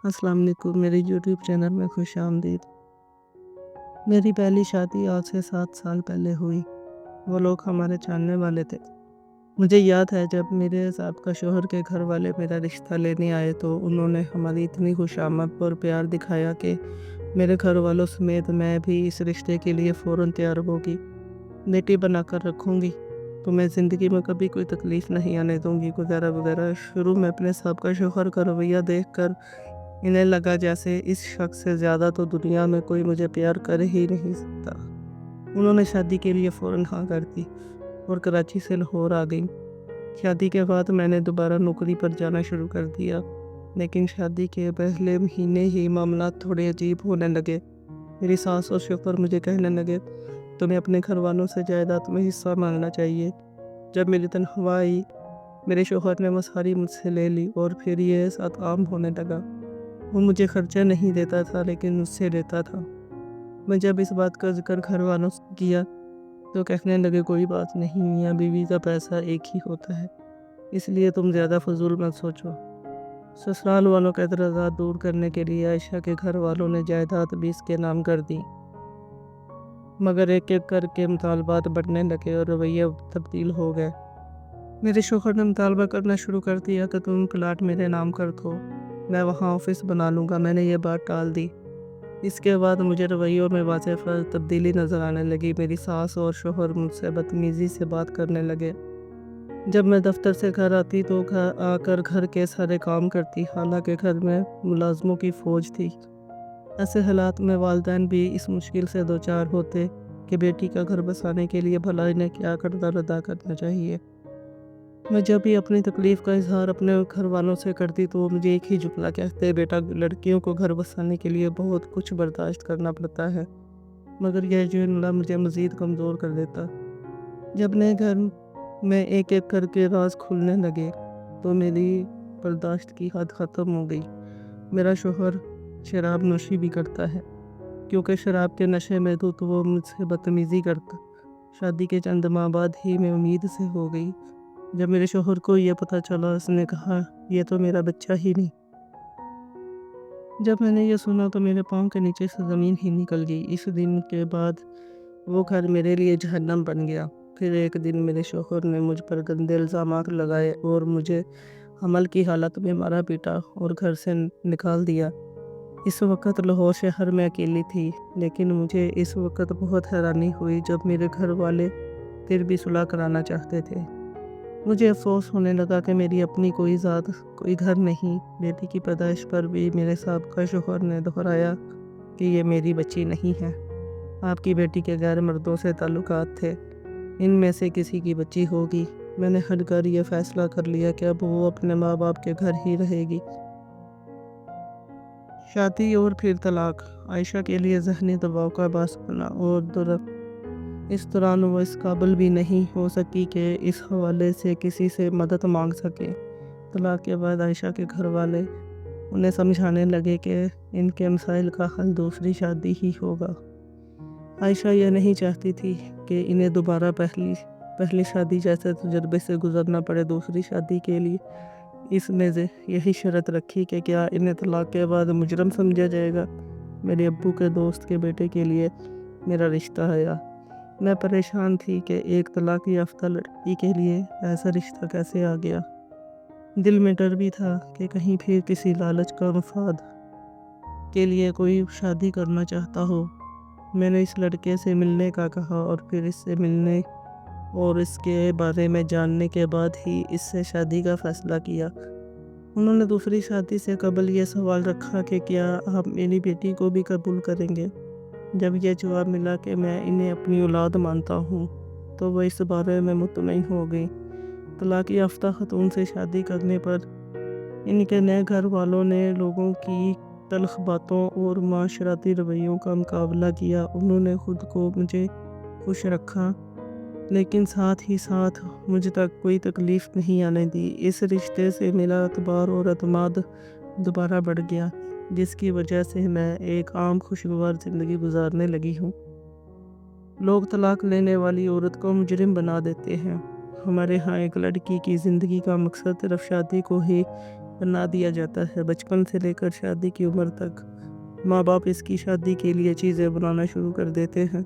अस्सलाम वालेकुम, मेरे यूट्यूब चैनल में खुश आमदीद। मेरी पहली शादी आज से 7 साल पहले हुई। वो लोग हमारे जानने वाले थे। मुझे याद है जब मेरे साहब का शौहर के घर वाले मेरा रिश्ता लेने आए तो उन्होंने हमारी इतनी खुशामद और प्यार दिखाया कि मेरे घर वालों समेत मैं भी इस रिश्ते के लिए फ़ौरन तैयार होगी। बेटी बनाकर रखूँगी, तुम्हें ज़िंदगी में कभी कोई तकलीफ़ नहीं आने दूँगी वगैरह वगैरह। शुरू में अपने साहब का शौहर का रवैया देखकर इन्हें लगा जैसे इस शख्स से ज़्यादा तो दुनिया में कोई मुझे प्यार कर ही नहीं सकता। उन्होंने शादी के लिए फ़ौरन हाँ कर दी और कराची से लाहौर आ गई। शादी के बाद मैंने दोबारा नौकरी पर जाना शुरू कर दिया, लेकिन शादी के पहले महीने ही मामला थोड़े अजीब होने लगे। मेरी सास और शौहर मुझे कहने लगे, तुम्हें अपने घर वालों से जायदाद में हिस्सा मांगना चाहिए। जब मेरी तनख्वाह आई, मेरे शौहर ने वो सारी मुझसे ले ली और फिर ये साथ आम होने लगा। वो मुझे खर्चा नहीं देता था लेकिन मुझसे लेता था। मैं जब इस बात का जिक्र घर वालों से किया तो कहने लगे, कोई बात नहीं, मियाँ बीवी का पैसा एक ही होता है, इसलिए तुम ज़्यादा फजूल मत सोचो। ससुराल वालों का एतराज़ात दूर करने के लिए आयशा के घर वालों ने जायदाद भी इसके नाम कर दी, मगर एक एक करके मुतालबात बढ़ने लगे और रवैया तब्दील हो गए। मेरे शौहर ने मुतालबा करना शुरू कर दिया कि तुम प्लाट मेरे नाम कर दो, मैं वहाँ ऑफिस बना लूँगा। मैंने ये बात टाल दी। इसके बाद मुझे रवैयों में वाज़ेह तब्दीली नज़र आने लगी। मेरी सास और शौहर मुझसे बदतमीज़ी से बात करने लगे। जब मैं दफ्तर से घर आती तो घर आकर घर के सारे काम करती, हालांकि घर में मुलाजमों की फ़ौज थी। ऐसे हालात में वालिदैन भी इस मुश्किल से दो चार होते कि बेटी का घर बसाने के लिए भला इन्हें क्या किरदार अदा करना चाहिए। मैं जब भी अपनी तकलीफ़ का इज़हार अपने घर वालों से करती तो वो मुझे एक ही जुमला कहते, बेटा लड़कियों को घर बसाने के लिए बहुत कुछ बर्दाश्त करना पड़ता है। मगर यह जुमला मुझे मज़ीद कमज़ोर कर देता। जब नए घर में एक एक करके राज खुलने लगे तो मेरी बर्दाश्त की हद ख़त्म हो गई। मेरा शौहर शराब नोशी भी करता है, क्योंकि शराब के नशे में तो वो मुझसे बदतमीज़ी करता। शादी के चंद माह बाद ही मैं उम्मीद से हो गई। जब मेरे शौहर को ये पता चला, उसने कहा, ये तो मेरा बच्चा ही नहीं। जब मैंने ये सुना तो मेरे पाँव के नीचे से ज़मीन ही निकल गई। इस दिन के बाद वो घर मेरे लिए जहन्नम बन गया। फिर एक दिन मेरे शौहर ने मुझ पर गंदे इल्ज़ामात लगाए और मुझे हमल की हालत में मारा पीटा और घर से निकाल दिया। इस वक्त लाहौर शहर में अकेली थी, लेकिन मुझे इस वक्त बहुत हैरानी हुई जब मेरे घर वाले फिर भी सुलह कराना चाहते थे। मुझे अफसोस होने लगा कि मेरी अपनी कोई ज़ात, कोई घर नहीं। बेटी की पैदाइश पर भी मेरे साहब शौहर ने दोहराया कि ये मेरी बच्ची नहीं है, आपकी बेटी के गैर मर्दों से ताल्लुकात थे, इनमें से किसी की बच्ची होगी। मैंने हट कर यह फ़ैसला कर लिया कि अब वो अपने माँ बाप के घर ही रहेगी। शादी और फिर तलाक आयशा के लिए ज़हनी दबाव का बास बना और इस दौरान वो इस काबिल भी नहीं हो सकी कि इस हवाले से किसी से मदद मांग सके। तलाक के बाद आयशा के घर वाले उन्हें समझाने लगे कि इनके मसाइल का हल दूसरी शादी ही होगा। आयशा यह नहीं चाहती थी कि इन्हें दोबारा पहली शादी जैसे तजुर्बे से गुजरना पड़े दूसरी शादी के लिए। इसने यही शर्त रखी कि क्या इन्हें तलाक के बाद मुजरम समझा जाएगा। मेरे अब्बू के दोस्त के बेटे के लिए मेरा रिश्ता आया। मैं परेशान थी कि एक तलाक याफ्ता लड़की के लिए ऐसा रिश्ता कैसे आ गया। दिल में डर भी था कि कहीं फिर किसी लालच का मफाद के लिए कोई शादी करना चाहता हो। मैंने इस लड़के से मिलने का कहा और फिर इससे मिलने और इसके बारे में जानने के बाद ही इससे शादी का फ़ैसला किया। उन्होंने दूसरी शादी से कबल ये सवाल रखा कि क्या आप मेरी बेटी को भी कबूल करेंगे। जब यह जवाब मिला कि मैं इन्हें अपनी औलाद मानता हूँ तो वह इस बारे में मुतमईन हो गई। तलाक याफ्ता ख़तून से शादी करने पर इनके नए घर वालों ने लोगों की तल्ख़ बातों और माशराती रवैयों का मुकाबला किया। उन्होंने ख़ुद को मुझे खुश रखा, लेकिन साथ ही साथ मुझ तक कोई तकलीफ़ नहीं आने दी। इस रिश्ते से मेरा एतबार और अतमाद दोबारा बढ़ गया, जिसकी वजह से मैं एक आम खुशगवार ज़िंदगी गुजारने लगी हूँ। लोग तलाक लेने वाली औरत को मुजरिम बना देते हैं। हमारे यहाँ एक लड़की की ज़िंदगी का मकसद सिर्फ शादी को ही بنا دیا جاتا ہے۔ بچپن سے لے کر شادی کی عمر تک ماں باپ اس کی شادی کے لیے چیزیں بنانا شروع کر دیتے ہیں۔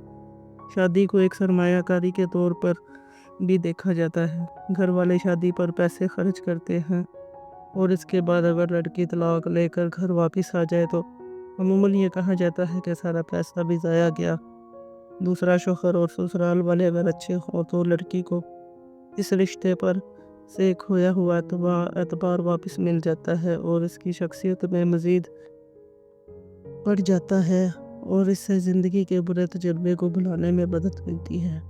شادی کو ایک سرمایہ کاری کے طور پر بھی دیکھا جاتا ہے۔ گھر والے شادی پر پیسے خرچ کرتے ہیں اور اس کے بعد اگر لڑکی طلاق لے کر گھر واپس آ جائے تو عموماً یہ کہا جاتا ہے کہ سارا پیسہ بھی ضائع گیا۔ دوسرا شوہر اور سسرال والے اگر اچھے ہوں تو لڑکی کو اس رشتے پر سے کھویا ہوا اعتبار واپس مل جاتا ہے اور اس کی شخصیت میں مزید بڑھ جاتا ہے اور اس سے زندگی کے برے تجربے کو بھلانے میں مدد ملتی ہے۔